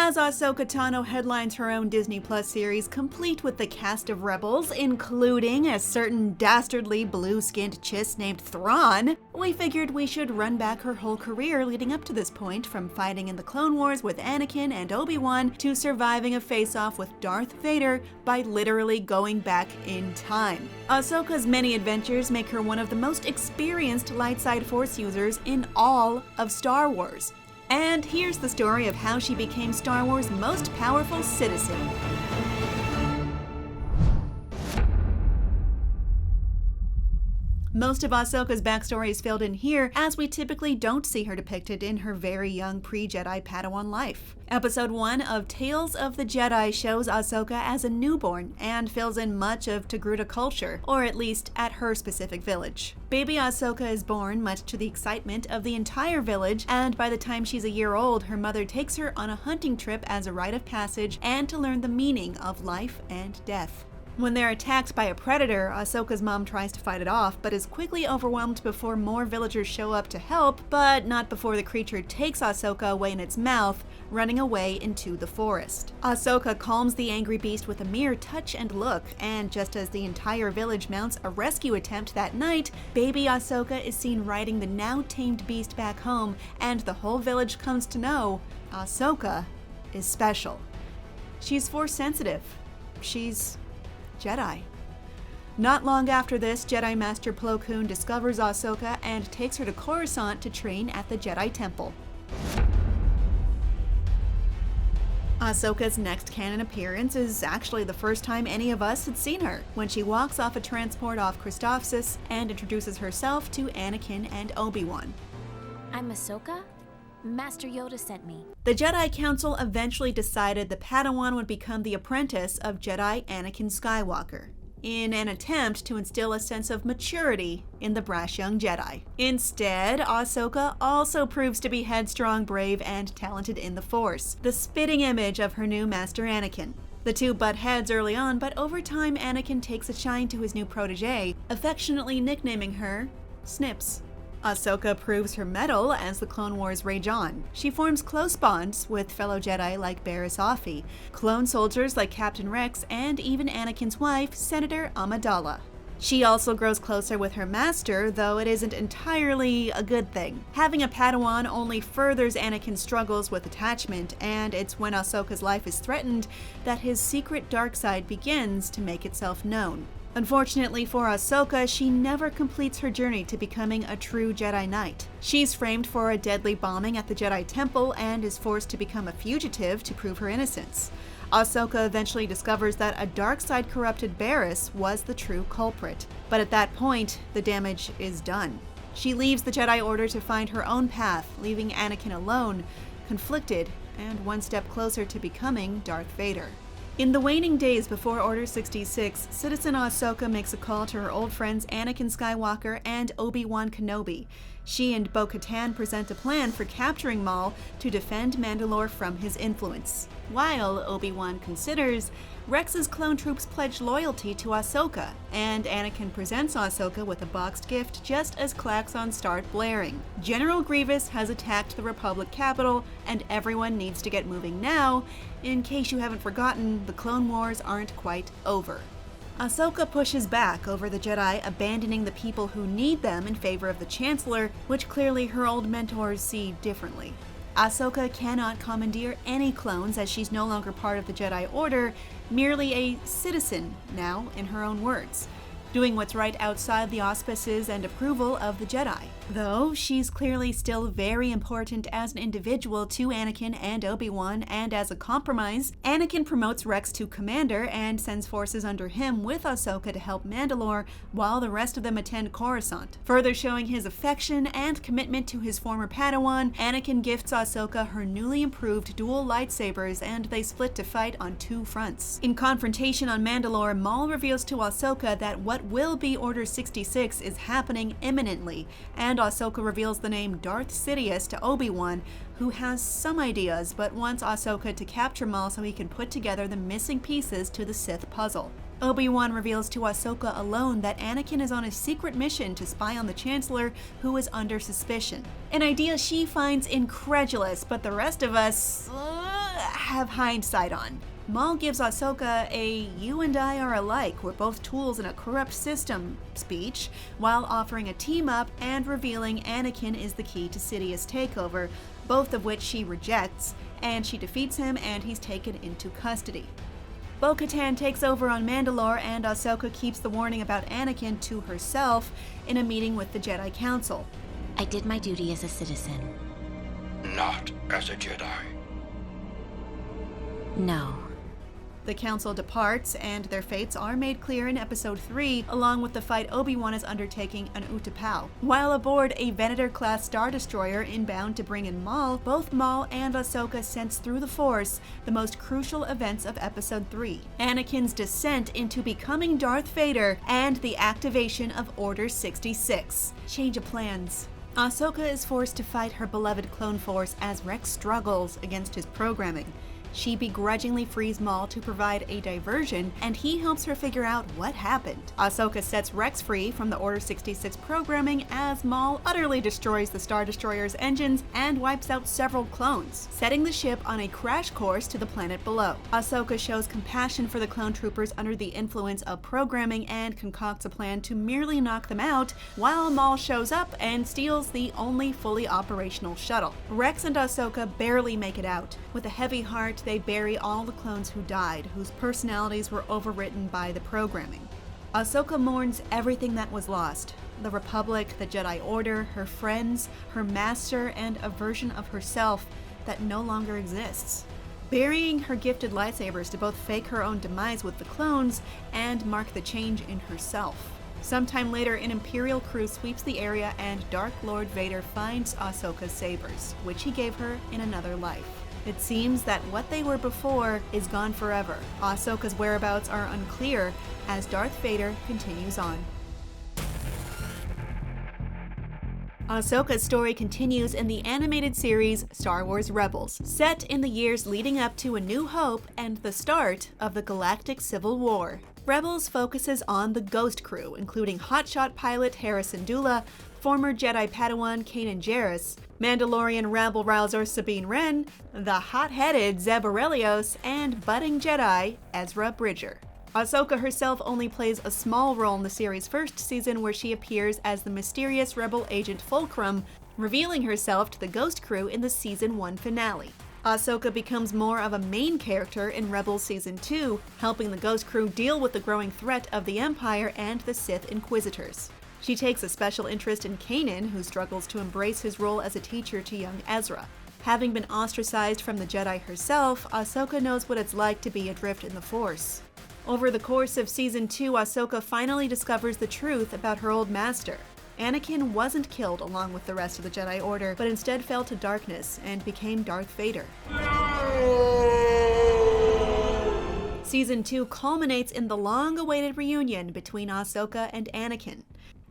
as Ahsoka Tano headlines her own Disney Plus series complete with the cast of rebels, including a certain dastardly blue-skinned chiss named Thrawn, we figured we should run back her whole career leading up to this point, from fighting in the Clone Wars with Anakin and Obi-Wan to surviving a face-off with Darth Vader by literally going back in time. Ahsoka's many adventures make her one of the most experienced light side Force users in all of Star Wars. And here's the story of how she became Star Wars' most powerful citizen. Most of Ahsoka's backstory is filled in here, as we typically don't see her depicted in her very young pre-Jedi Padawan life. Episode 1 of Tales of the Jedi shows Ahsoka as a newborn and fills in much of Togruta culture, or at least at her specific village. Baby Ahsoka is born much to the excitement of the entire village, and by the time she's a year old, her mother takes her on a hunting trip as a rite of passage and to learn the meaning of life and death. When they're attacked by a predator, Ahsoka's mom tries to fight it off, but is quickly overwhelmed before more villagers show up to help, but not before the creature takes Ahsoka away in its mouth, running away into the forest. Ahsoka calms the angry beast with a mere touch and look, and just as the entire village mounts a rescue attempt that night, baby Ahsoka is seen riding the now tamed beast back home, and the whole village comes to know Ahsoka is special. She's Force sensitive. She's Jedi. Not long after this, Jedi Master Plo Koon discovers Ahsoka and takes her to Coruscant to train at the Jedi Temple. Ahsoka's next canon appearance is actually the first time any of us had seen her, when she walks off a transport off Christophsis and introduces herself to Anakin and Obi-Wan. I'm Ahsoka. Master Yoda sent me. The Jedi Council eventually decided the Padawan would become the apprentice of Jedi Anakin Skywalker, in an attempt to instill a sense of maturity in the brash young Jedi. Instead, Ahsoka also proves to be headstrong, brave, and talented in the Force, the spitting image of her new Master Anakin. The two butt heads early on, but over time Anakin takes a shine to his new protege, affectionately nicknaming her Snips. Ahsoka proves her mettle as the Clone Wars rage on. She forms close bonds with fellow Jedi like Barriss Offee, clone soldiers like Captain Rex, and even Anakin's wife, Senator Amidala. She also grows closer with her master, though it isn't entirely a good thing. Having a Padawan only furthers Anakin's struggles with attachment, and it's when Ahsoka's life is threatened that his secret dark side begins to make itself known. Unfortunately for Ahsoka, she never completes her journey to becoming a true Jedi Knight. She's framed for a deadly bombing at the Jedi Temple and is forced to become a fugitive to prove her innocence. Ahsoka eventually discovers that a dark side corrupted Barriss was the true culprit. But at that point, the damage is done. She leaves the Jedi Order to find her own path, leaving Anakin alone, conflicted, and one step closer to becoming Darth Vader. In the waning days before Order 66, Citizen Ahsoka makes a call to her old friends Anakin Skywalker and Obi-Wan Kenobi. She and Bo-Katan present a plan for capturing Maul to defend Mandalore from his influence. While Obi-Wan considers, Rex's clone troops pledge loyalty to Ahsoka, and Anakin presents Ahsoka with a boxed gift just as klaxons start blaring. General Grievous has attacked the Republic capital, and everyone needs to get moving now. In case you haven't forgotten, the Clone Wars aren't quite over. Ahsoka pushes back over the Jedi abandoning the people who need them in favor of the Chancellor, which clearly her old mentors see differently. Ahsoka cannot commandeer any clones as she's no longer part of the Jedi Order, merely a citizen now, in her own words, doing what's right outside the auspices and approval of the Jedi. Though she's clearly still very important as an individual to Anakin and Obi-Wan, and as a compromise, Anakin promotes Rex to commander and sends forces under him with Ahsoka to help Mandalore, while the rest of them attend Coruscant. Further showing his affection and commitment to his former Padawan, Anakin gifts Ahsoka her newly improved dual lightsabers, and they split to fight on two fronts. In confrontation on Mandalore, Maul reveals to Ahsoka that what will be Order 66 is happening imminently, and Ahsoka reveals the name Darth Sidious to Obi-Wan, who has some ideas but wants Ahsoka to capture Maul so he can put together the missing pieces to the Sith puzzle. Obi-Wan reveals to Ahsoka alone that Anakin is on a secret mission to spy on the Chancellor, who is under suspicion. An idea she finds incredulous, but the rest of us have hindsight on. Maul gives Ahsoka a "you and I are alike, we're both tools in a corrupt system" speech, while offering a team-up and revealing Anakin is the key to Sidious's takeover, both of which she rejects, and she defeats him and he's taken into custody. Bo-Katan takes over on Mandalore, and Ahsoka keeps the warning about Anakin to herself in a meeting with the Jedi Council. I did my duty as a citizen. Not as a Jedi. No. The Council departs, and their fates are made clear in Episode 3, along with the fight Obi-Wan is undertaking on Utapau. While aboard a Venator-class Star Destroyer inbound to bring in Maul, both Maul and Ahsoka sense through the Force the most crucial events of Episode 3. Anakin's descent into becoming Darth Vader, and the activation of Order 66. Change of plans. Ahsoka is forced to fight her beloved clone force as Rex struggles against his programming. She begrudgingly frees Maul to provide a diversion, and he helps her figure out what happened. Ahsoka sets Rex free from the Order 66 programming as Maul utterly destroys the Star Destroyer's engines and wipes out several clones, setting the ship on a crash course to the planet below. Ahsoka shows compassion for the clone troopers under the influence of programming and concocts a plan to merely knock them out, while Maul shows up and steals the only fully operational shuttle. Rex and Ahsoka barely make it out. With a heavy heart, they bury all the clones who died, whose personalities were overwritten by the programming. Ahsoka mourns everything that was lost: the Republic, the Jedi Order, her friends, her master, and a version of herself that no longer exists. Burying her gifted lightsabers to both fake her own demise with the clones and mark the change in herself. Sometime later, an Imperial crew sweeps the area and Dark Lord Vader finds Ahsoka's sabers, which he gave her in another life. It seems that what they were before is gone forever. Ahsoka's whereabouts are unclear as Darth Vader continues on. Ahsoka's story continues in the animated series Star Wars Rebels, set in the years leading up to A New Hope and the start of the Galactic Civil War. Rebels focuses on the Ghost Crew, including hotshot pilot Harrison Dula, former Jedi Padawan Kanan Jarrus, Mandalorian rabble-rouser Sabine Wren, the hot-headed Zeb Orrelios, and budding Jedi Ezra Bridger. Ahsoka herself only plays a small role in the series' first season, where she appears as the mysterious rebel agent Fulcrum, revealing herself to the Ghost Crew in the Season 1 finale. Ahsoka becomes more of a main character in Rebels Season 2, helping the Ghost Crew deal with the growing threat of the Empire and the Sith Inquisitors. She takes a special interest in Kanan, who struggles to embrace his role as a teacher to young Ezra. Having been ostracized from the Jedi herself, Ahsoka knows what it's like to be adrift in the Force. Over the course of Season 2, Ahsoka finally discovers the truth about her old master. Anakin wasn't killed along with the rest of the Jedi Order, but instead fell to darkness and became Darth Vader. Season 2 culminates in the long-awaited reunion between Ahsoka and Anakin,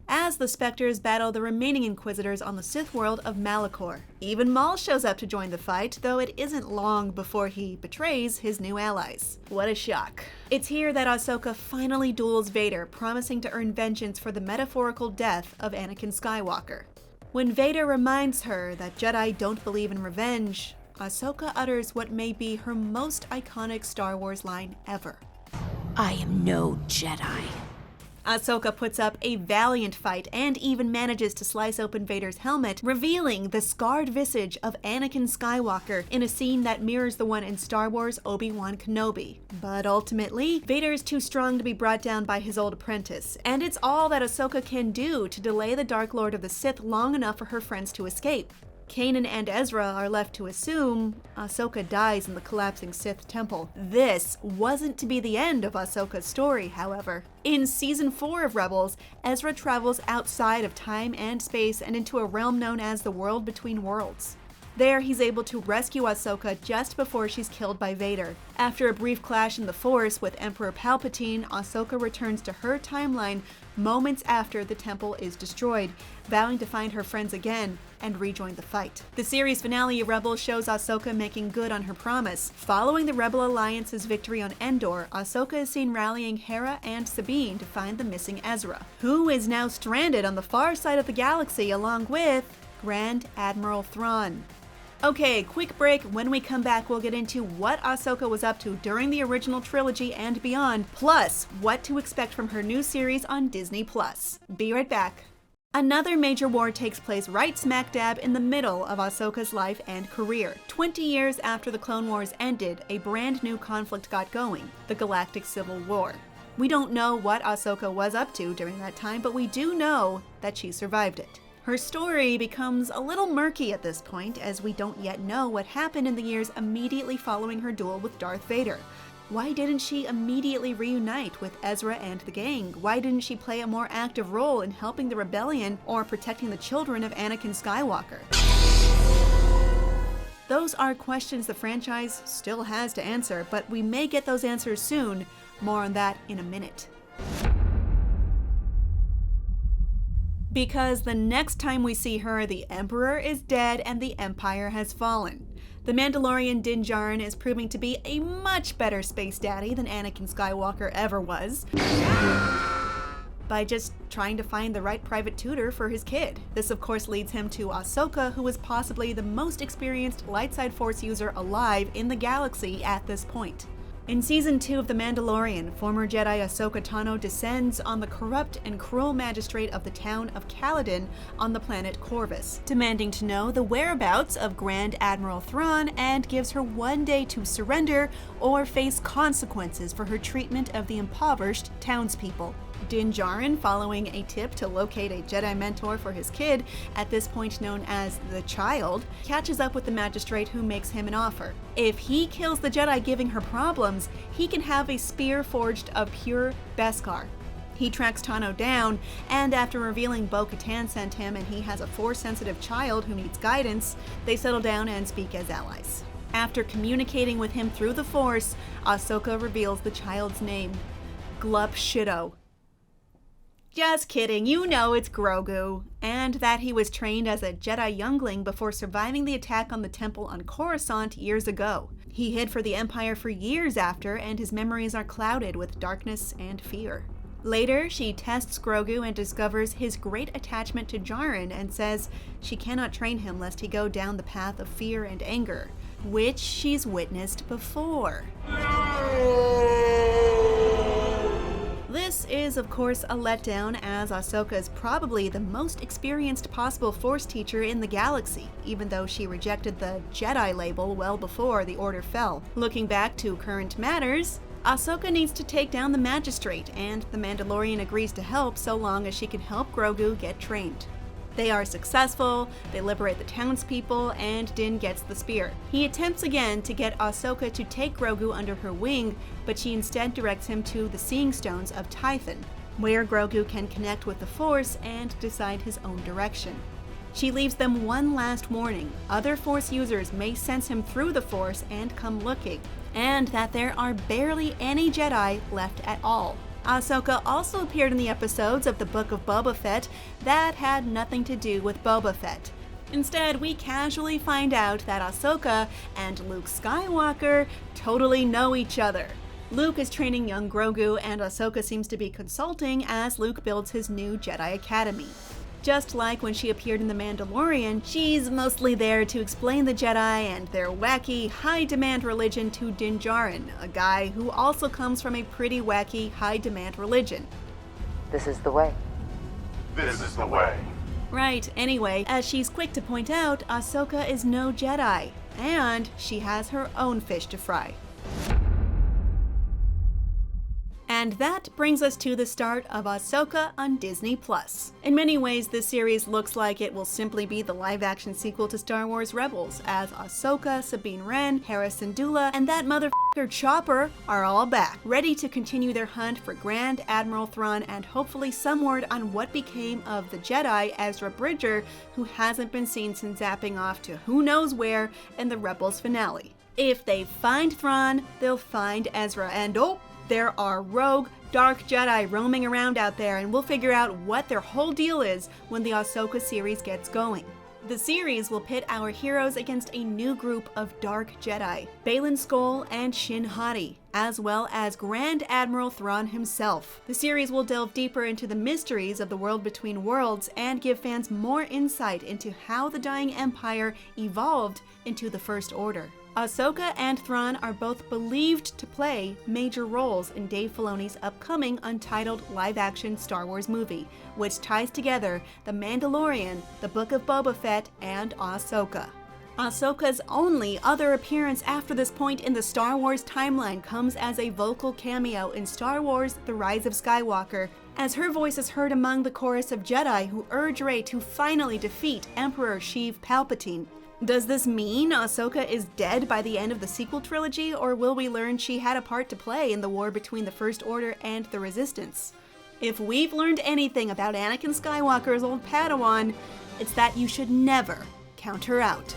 as the Spectres battle the remaining Inquisitors on the Sith world of Malachor. Even Maul shows up to join the fight, though it isn't long before he betrays his new allies. What a shock. It's here that Ahsoka finally duels Vader, promising to earn vengeance for the metaphorical death of Anakin Skywalker. When Vader reminds her that Jedi don't believe in revenge, Ahsoka utters what may be her most iconic Star Wars line ever. I am no Jedi. Ahsoka puts up a valiant fight and even manages to slice open Vader's helmet, revealing the scarred visage of Anakin Skywalker in a scene that mirrors the one in Star Wars Obi-Wan Kenobi. But ultimately, Vader is too strong to be brought down by his old apprentice, and it's all that Ahsoka can do to delay the Dark Lord of the Sith long enough for her friends to escape. Kanan and Ezra are left to assume Ahsoka dies in the collapsing Sith temple. This wasn't to be the end of Ahsoka's story, however. In Season 4 of Rebels, Ezra travels outside of time and space and into a realm known as the World Between Worlds. There, he's able to rescue Ahsoka just before she's killed by Vader. After a brief clash in the Force with Emperor Palpatine, Ahsoka returns to her timeline moments after the temple is destroyed, vowing to find her friends again and rejoin the fight. The series finale of Rebels shows Ahsoka making good on her promise. Following the Rebel Alliance's victory on Endor, Ahsoka is seen rallying Hera and Sabine to find the missing Ezra, who is now stranded on the far side of the galaxy along with Grand Admiral Thrawn. Okay, quick break. When we come back, we'll get into what Ahsoka was up to during the original trilogy and beyond, plus what to expect from her new series on Disney Plus. Be right back. Another major war takes place right smack dab in the middle of Ahsoka's life and career. 20 years after the Clone Wars ended, a brand new conflict got going, the Galactic Civil War. We don't know what Ahsoka was up to during that time, but we do know that she survived it. Her story becomes a little murky at this point, as we don't yet know what happened in the years immediately following her duel with Darth Vader. Why didn't she immediately reunite with Ezra and the gang? Why didn't she play a more active role in helping the rebellion or protecting the children of Anakin Skywalker? Those are questions the franchise still has to answer, but we may get those answers soon. More on that in a minute. Because the next time we see her, the Emperor is dead and the Empire has fallen. The Mandalorian Din Djarin is proving to be a much better space daddy than Anakin Skywalker ever was, by just trying to find the right private tutor for his kid. This of course leads him to Ahsoka, who is possibly the most experienced light side force user alive in the galaxy at this point. In Season 2 of The Mandalorian, former Jedi Ahsoka Tano descends on the corrupt and cruel magistrate of the town of Caladan on the planet Corvus, demanding to know the whereabouts of Grand Admiral Thrawn, and gives her 1 day to surrender or face consequences for her treatment of the impoverished townspeople. Din Djarin, following a tip to locate a Jedi mentor for his kid, at this point known as the Child, catches up with the magistrate, who makes him an offer. If he kills the Jedi giving her problems, he can have a spear forged of pure Beskar. He tracks Tano down, and after revealing Bo-Katan sent him and he has a Force-sensitive child who needs guidance, they settle down and speak as allies. After communicating with him through the Force, Ahsoka reveals the child's name, Glup Shido. Just kidding, you know it's Grogu, and that he was trained as a Jedi youngling before surviving the attack on the temple on Coruscant years ago. He hid for the Empire for years after, and his memories are clouded with darkness and fear. Later, she tests Grogu and discovers his great attachment to Djarin and says she cannot train him lest he go down the path of fear and anger, which she's witnessed before. This is, of course, a letdown, as Ahsoka is probably the most experienced possible Force teacher in the galaxy, even though she rejected the Jedi label well before the Order fell. Looking back to current matters, Ahsoka needs to take down the Magistrate, and the Mandalorian agrees to help so long as she can help Grogu get trained. They are successful, they liberate the townspeople, and Din gets the spear. He attempts again to get Ahsoka to take Grogu under her wing, but she instead directs him to the Seeing Stones of Tython, where Grogu can connect with the Force and decide his own direction. She leaves them one last warning: other Force users may sense him through the Force and come looking, and that there are barely any Jedi left at all. Ahsoka also appeared in the episodes of the Book of Boba Fett that had nothing to do with Boba Fett. Instead, we casually find out that Ahsoka and Luke Skywalker totally know each other. Luke is training young Grogu, and Ahsoka seems to be consulting as Luke builds his new Jedi Academy. Just like when she appeared in The Mandalorian, she's mostly there to explain the Jedi and their wacky, high-demand religion to Din Djarin, a guy who also comes from a pretty wacky, high-demand religion. This is the way. This is the way. Right, anyway, as she's quick to point out, Ahsoka is no Jedi, and she has her own fish to fry. And that brings us to the start of Ahsoka on Disney Plus. In many ways, this series looks like it will simply be the live-action sequel to Star Wars Rebels, as Ahsoka, Sabine Wren, Hera Syndulla, and that motherfucker Chopper are all back, ready to continue their hunt for Grand Admiral Thrawn and hopefully some word on what became of the Jedi Ezra Bridger, who hasn't been seen since zapping off to who knows where in the Rebels finale. If they find Thrawn, they'll find Ezra, and there are rogue, dark Jedi roaming around out there, and we'll figure out what their whole deal is when the Ahsoka series gets going. The series will pit our heroes against a new group of Dark Jedi, Baylan Skoll and Shin Hati, as well as Grand Admiral Thrawn himself. The series will delve deeper into the mysteries of the world between worlds and give fans more insight into how the dying Empire evolved into the First Order. Ahsoka and Thrawn are both believed to play major roles in Dave Filoni's upcoming untitled live-action Star Wars movie, which ties together The Mandalorian, The Book of Boba Fett, and Ahsoka. Ahsoka's only other appearance after this point in the Star Wars timeline comes as a vocal cameo in Star Wars The Rise of Skywalker, as her voice is heard among the chorus of Jedi who urge Rey to finally defeat Emperor Sheev Palpatine. Does this mean Ahsoka is dead by the end of the sequel trilogy, or will we learn she had a part to play in the war between the First Order and the Resistance? If we've learned anything about Anakin Skywalker's old Padawan, it's that you should never count her out.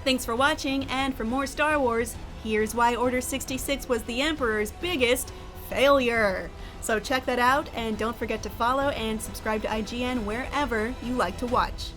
Thanks for watching, and for more Star Wars, here's why Order 66 was the Emperor's biggest failure. So check that out, and don't forget to follow and subscribe to IGN wherever you like to watch.